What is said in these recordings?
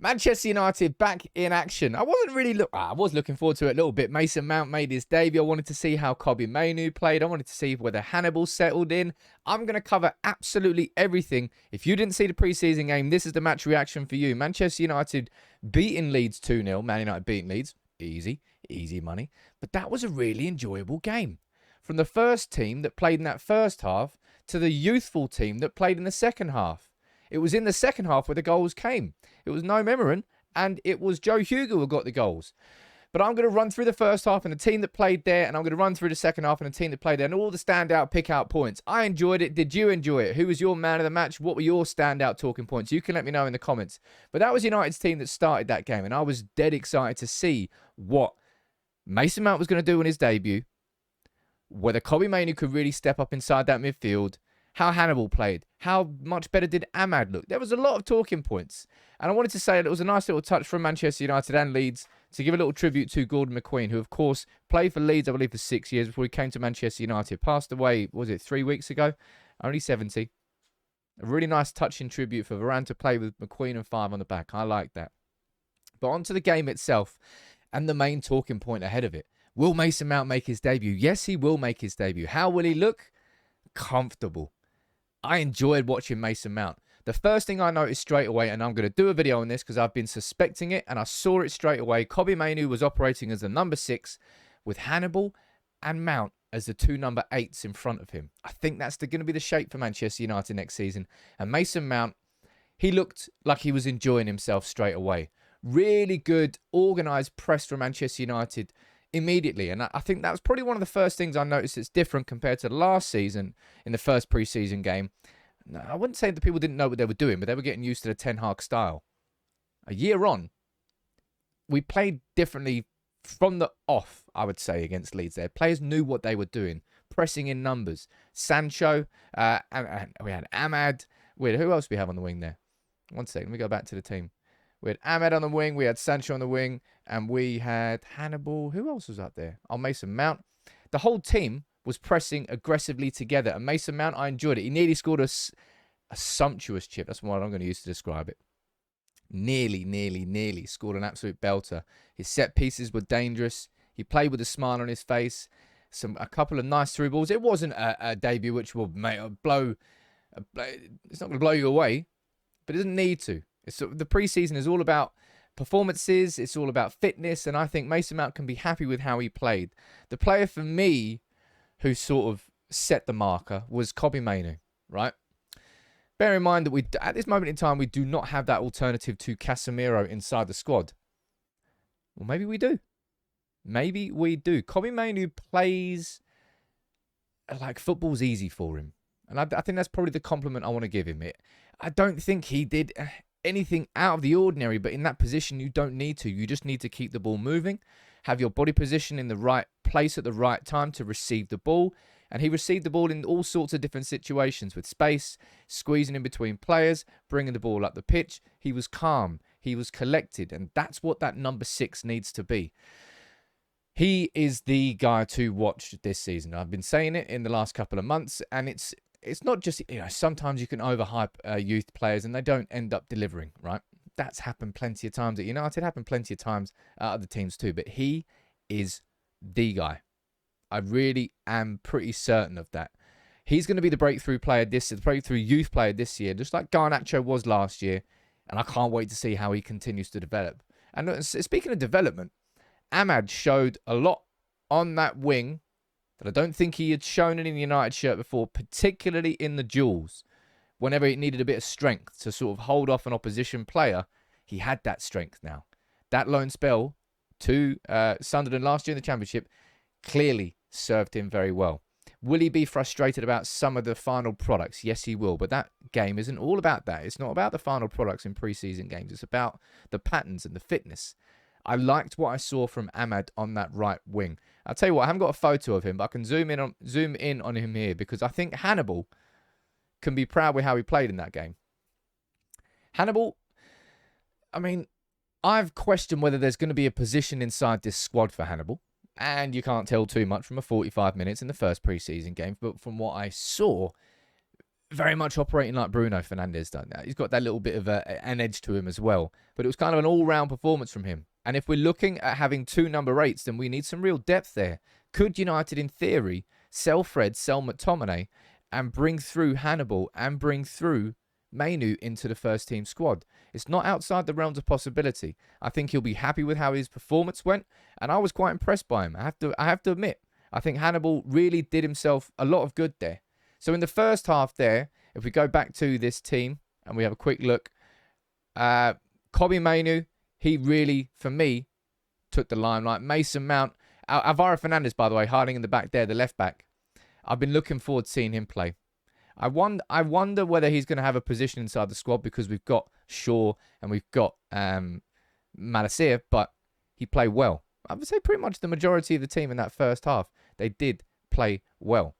Manchester United back in action. I was looking forward to it a little bit. Mason Mount made his debut. I wanted to see how Kobbie Mainoo played. I wanted to see whether Hugill settled in. I'm going to cover absolutely everything. If you didn't see the preseason game, this is the match reaction for you. Manchester United beating Leeds 2-0. Man United beating Leeds. Easy money. But that was a really enjoyable game. From the first team that played in that first half to the youthful team that played in the second half. It was in the second half where the goals came. It was Noam Emeram and it was Joe Hugill who got the goals. But I'm going to run through the first half and the team that played there, and I'm going to run through the second half and the team that played there, and all the standout pick-out points. I enjoyed it. Did you enjoy it? Who was your man of the match? What were your standout talking points? You can let me know in the comments. But that was United's team that started that game, and I was dead excited to see what Mason Mount was going to do in his debut, whether Kobbie Mainoo could really step up inside that midfield, how Hugill played, how much better did Ahmad look. There was a lot of talking points. And I wanted to say that it was a nice little touch from Manchester United and Leeds to give a little tribute to Gordon McQueen, who, of course, played for Leeds, I believe, for 6 years before he came to Manchester United. Passed away, was it 3 weeks ago? Only 70. A really nice touching tribute for Varane to play with McQueen and 5 on the back. I like that. But on to the game itself and the main talking point ahead of it. Will Mason Mount make his debut? Yes, he will make his debut. How will he look? Comfortable. I enjoyed watching Mason Mount. The first thing I noticed straight away, and I'm going to do a video on this because I've been suspecting it, and I saw it straight away. Kobbie Mainoo was operating as the number 6 with Hugill and Mount as the 2 number 8s in front of him. I think that's going to be the shape for Manchester United next season. And Mason Mount, he looked like he was enjoying himself straight away. Really good, organised press from Manchester United immediately. And I think that was probably one of the first things I noticed that's different compared to last season in the first pre-season game. I wouldn't say that people didn't know what they were doing, but they were getting used to the Ten Hag style. A year on, we played differently from the off, I would say, against Leeds there. Players knew what they were doing, pressing in numbers. Sancho, and we had Ahmad. Who else do we have on the wing there? One second, let me go back to the team. We had Ahmed on the wing, we had Sancho on the wing, and we had Hugill. Who else was up there? Oh, Mason Mount. The whole team was pressing aggressively together, and Mason Mount, I enjoyed it. He nearly scored a sumptuous chip. That's what I'm going to use to describe it. Nearly scored an absolute belter. His set pieces were dangerous. He played with a smile on his face. A couple of nice through balls. It wasn't a debut which will blow. It's not going to blow you away, but it doesn't need to. The preseason is all about performances. It's all about fitness. And I think Mason Mount can be happy with how he played. The player for me who sort of set the marker was Kobbie Mainoo, right? Bear in mind that at this moment in time, we do not have that alternative to Casemiro inside the squad. Well, maybe we do. Maybe we do. Kobbie Mainoo plays like football's easy for him. And I think that's probably the compliment I want to give him. I don't think he did anything out of the ordinary, but in that position, you don't need to. You just need to keep the ball moving, have your body position in the right place at the right time to receive the ball. And he received the ball in all sorts of different situations with space, squeezing in between players, bringing the ball up the pitch. He was calm. He was collected. And that's what that number 6 needs to be. He is the guy to watch this season. I've been saying it in the last couple of months, and it's not just, sometimes you can overhype youth players and they don't end up delivering, right? That's happened plenty of times at United, happened plenty of times at other teams too, but he is the guy. I really am pretty certain of that. He's going to be the breakthrough youth player this year, just like Garnacho was last year, and I can't wait to see how he continues to develop. And speaking of development, Ahmad showed a lot on that wing that I don't think he had shown in the United shirt before, particularly in the duels. Whenever he needed a bit of strength to sort of hold off an opposition player, he had that strength now. That loan spell to Sunderland last year in the Championship clearly served him very well. Will he be frustrated about some of the final products? Yes, he will. But that game isn't all about that. It's not about the final products in pre-season games. It's about the patterns and the fitness. I liked what I saw from Ahmad on that right wing. I'll tell you what, I haven't got a photo of him, but I can zoom in on him here because I think Hugill can be proud with how he played in that game. Hugill, I mean, I've questioned whether there's going to be a position inside this squad for Hugill. And you can't tell too much from a 45 minutes in the first pre-season game. But from what I saw, very much operating like Bruno Fernandes done. He's got that little bit of an edge to him as well. But it was kind of an all-round performance from him. And if we're looking at having 2 number 8s, then we need some real depth there. Could United, in theory, sell Fred, sell McTominay, and bring through Hannibal and bring through Mainoo into the first team squad? It's not outside the realms of possibility. I think he'll be happy with how his performance went, and I was quite impressed by him. I have to admit, I think Hannibal really did himself a lot of good there. So in the first half there, if we go back to this team and we have a quick look, Kobbie Mainoo, he really, for me, took the limelight. Mason Mount, Alvaro Fernandes, by the way, hiding in the back there, the left back. I've been looking forward to seeing him play. I wonder whether he's going to have a position inside the squad, because we've got Shaw and we've got Malacia, but he played well. I would say pretty much the majority of the team in that first half, they did play well.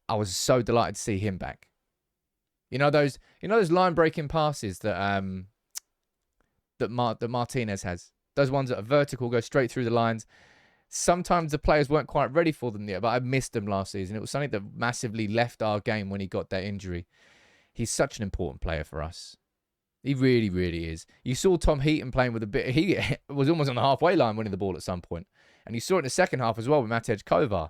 I was so delighted to see him back. You know those line breaking passes that Martinez has. Those ones that are vertical, go straight through the lines. Sometimes the players weren't quite ready for them yet, but I missed them last season. It was something that massively left our game when he got that injury. He's such an important player for us. He really, really is. You saw Tom Heaton playing with a bit. He was almost on the halfway line winning the ball at some point. And you saw it in the second half as well with Matej Kovar.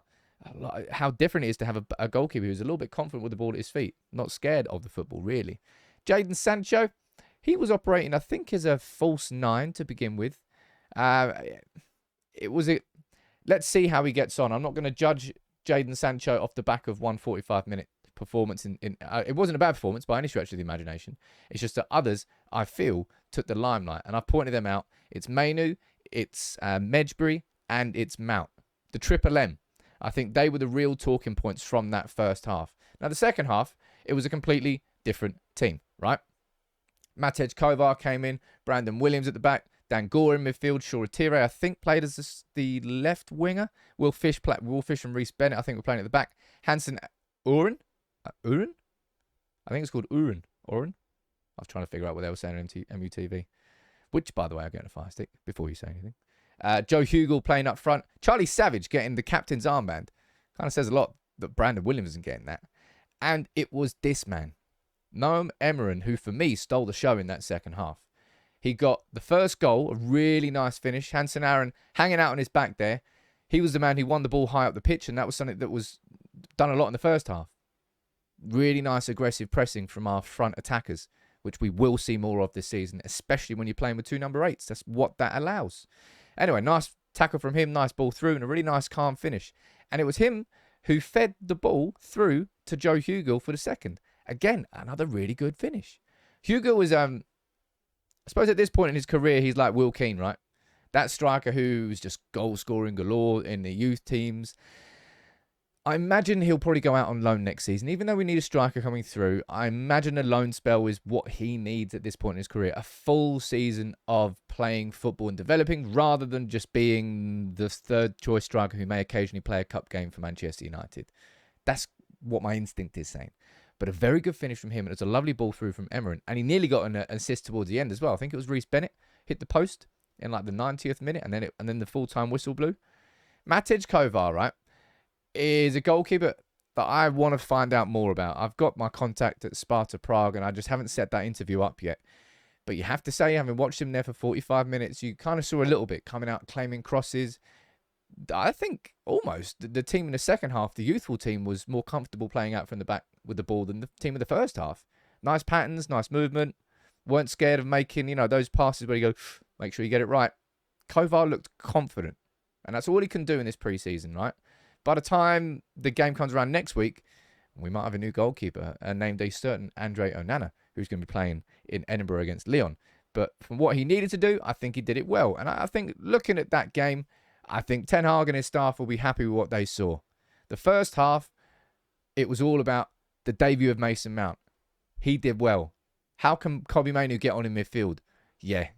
How different it is to have a goalkeeper who's a little bit confident with the ball at his feet. Not scared of the football, really. Jadon Sancho, he was operating, I think, as a false 9 to begin with. Let's see how he gets on. I'm not going to judge Jadon Sancho off the back of one 45-minute performance. It wasn't a bad performance by any stretch of the imagination. It's just that others, I feel, took the limelight. And I've pointed them out. It's Mainoo, it's Medjbury, and it's Mount. The Triple M. I think they were the real talking points from that first half. Now, the second half, it was a completely different team, right? Matej Kovar came in, Brandon Williams at the back, Dan Gore in midfield, Shaw Tire, I think, played as the left winger. Will Fish and Reece Bennett, I think, were playing at the back. Hansen Uren? Uren? I think it's called Uren. Uren? I was trying to figure out what they were saying on MUTV. Which, by the way, I'll get in a fire stick before you say anything. Joe Hugill playing up front. Charlie Savage getting the captain's armband. Kind of says a lot that Brandon Williams isn't getting that. And it was this man, Noam Emeram, who for me stole the show in that second half. He got the first goal, a really nice finish. Hansen Aaron hanging out on his back there. He was the man who won the ball high up the pitch, and that was something that was done a lot in the first half. Really nice aggressive pressing from our front attackers, which we will see more of this season, especially when you're playing with 2 number 8s. That's what that allows. Anyway, nice tackle from him, nice ball through, and a really nice calm finish. And it was him who fed the ball through to Joe Hugill for the second. Again, another really good finish. Hugill was, I suppose at this point in his career, he's like Will Keane, right? That striker who's just goal-scoring galore in the youth teams. I imagine he'll probably go out on loan next season. Even though we need a striker coming through, I imagine a loan spell is what he needs at this point in his career. A full season of playing football and developing, rather than just being the third-choice striker who may occasionally play a cup game for Manchester United. That's what my instinct is saying. But a very good finish from him. And it's a lovely ball through from Emeram. And he nearly got an assist towards the end as well. I think it was Reece Bennett hit the post in like the 90th minute. And then the full-time whistle blew. Matej Kovar, right, is a goalkeeper that I want to find out more about. I've got my contact at Sparta Prague, and I just haven't set that interview up yet. But you have to say, having watched him there for 45 minutes, you kind of saw a little bit coming out, claiming crosses. I think almost the team in the second half, the youthful team, was more comfortable playing out from the back with the ball than the team in the first half. Nice patterns, nice movement. Weren't scared of making, those passes where you go, make sure you get it right. Kovar looked confident. And that's all he can do in this preseason, right? By the time the game comes around next week, we might have a new goalkeeper named a certain Andre Onana, who's going to be playing in Edinburgh against Lyon. But from what he needed to do, I think he did it well. And I think looking at that game, I think Ten Hag and his staff will be happy with what they saw. The first half, it was all about the debut of Mason Mount. He did well. How can Kobbie Mainoo get on in midfield? Yeah,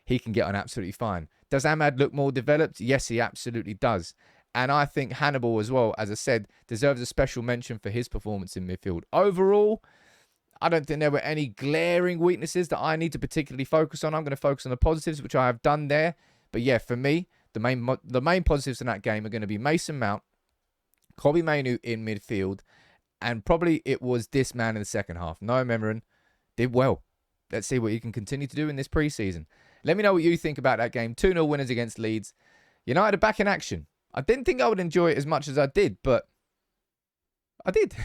he can get on absolutely fine. Does Ahmad look more developed? Yes, he absolutely does. And I think Hannibal as well, as I said, deserves a special mention for his performance in midfield. Overall, I don't think there were any glaring weaknesses that I need to particularly focus on. I'm going to focus on the positives, which I have done there. But yeah, for me, the main positives in that game are going to be Mason Mount, Kobbie Mainoo in midfield, And probably it was this man in the second half. Noam Emeram did well. Let's see what he can continue to do in this preseason. Let me know what you think about that game. 2-0 winners against Leeds. United are back in action. I didn't think I would enjoy it as much as I did, but I did.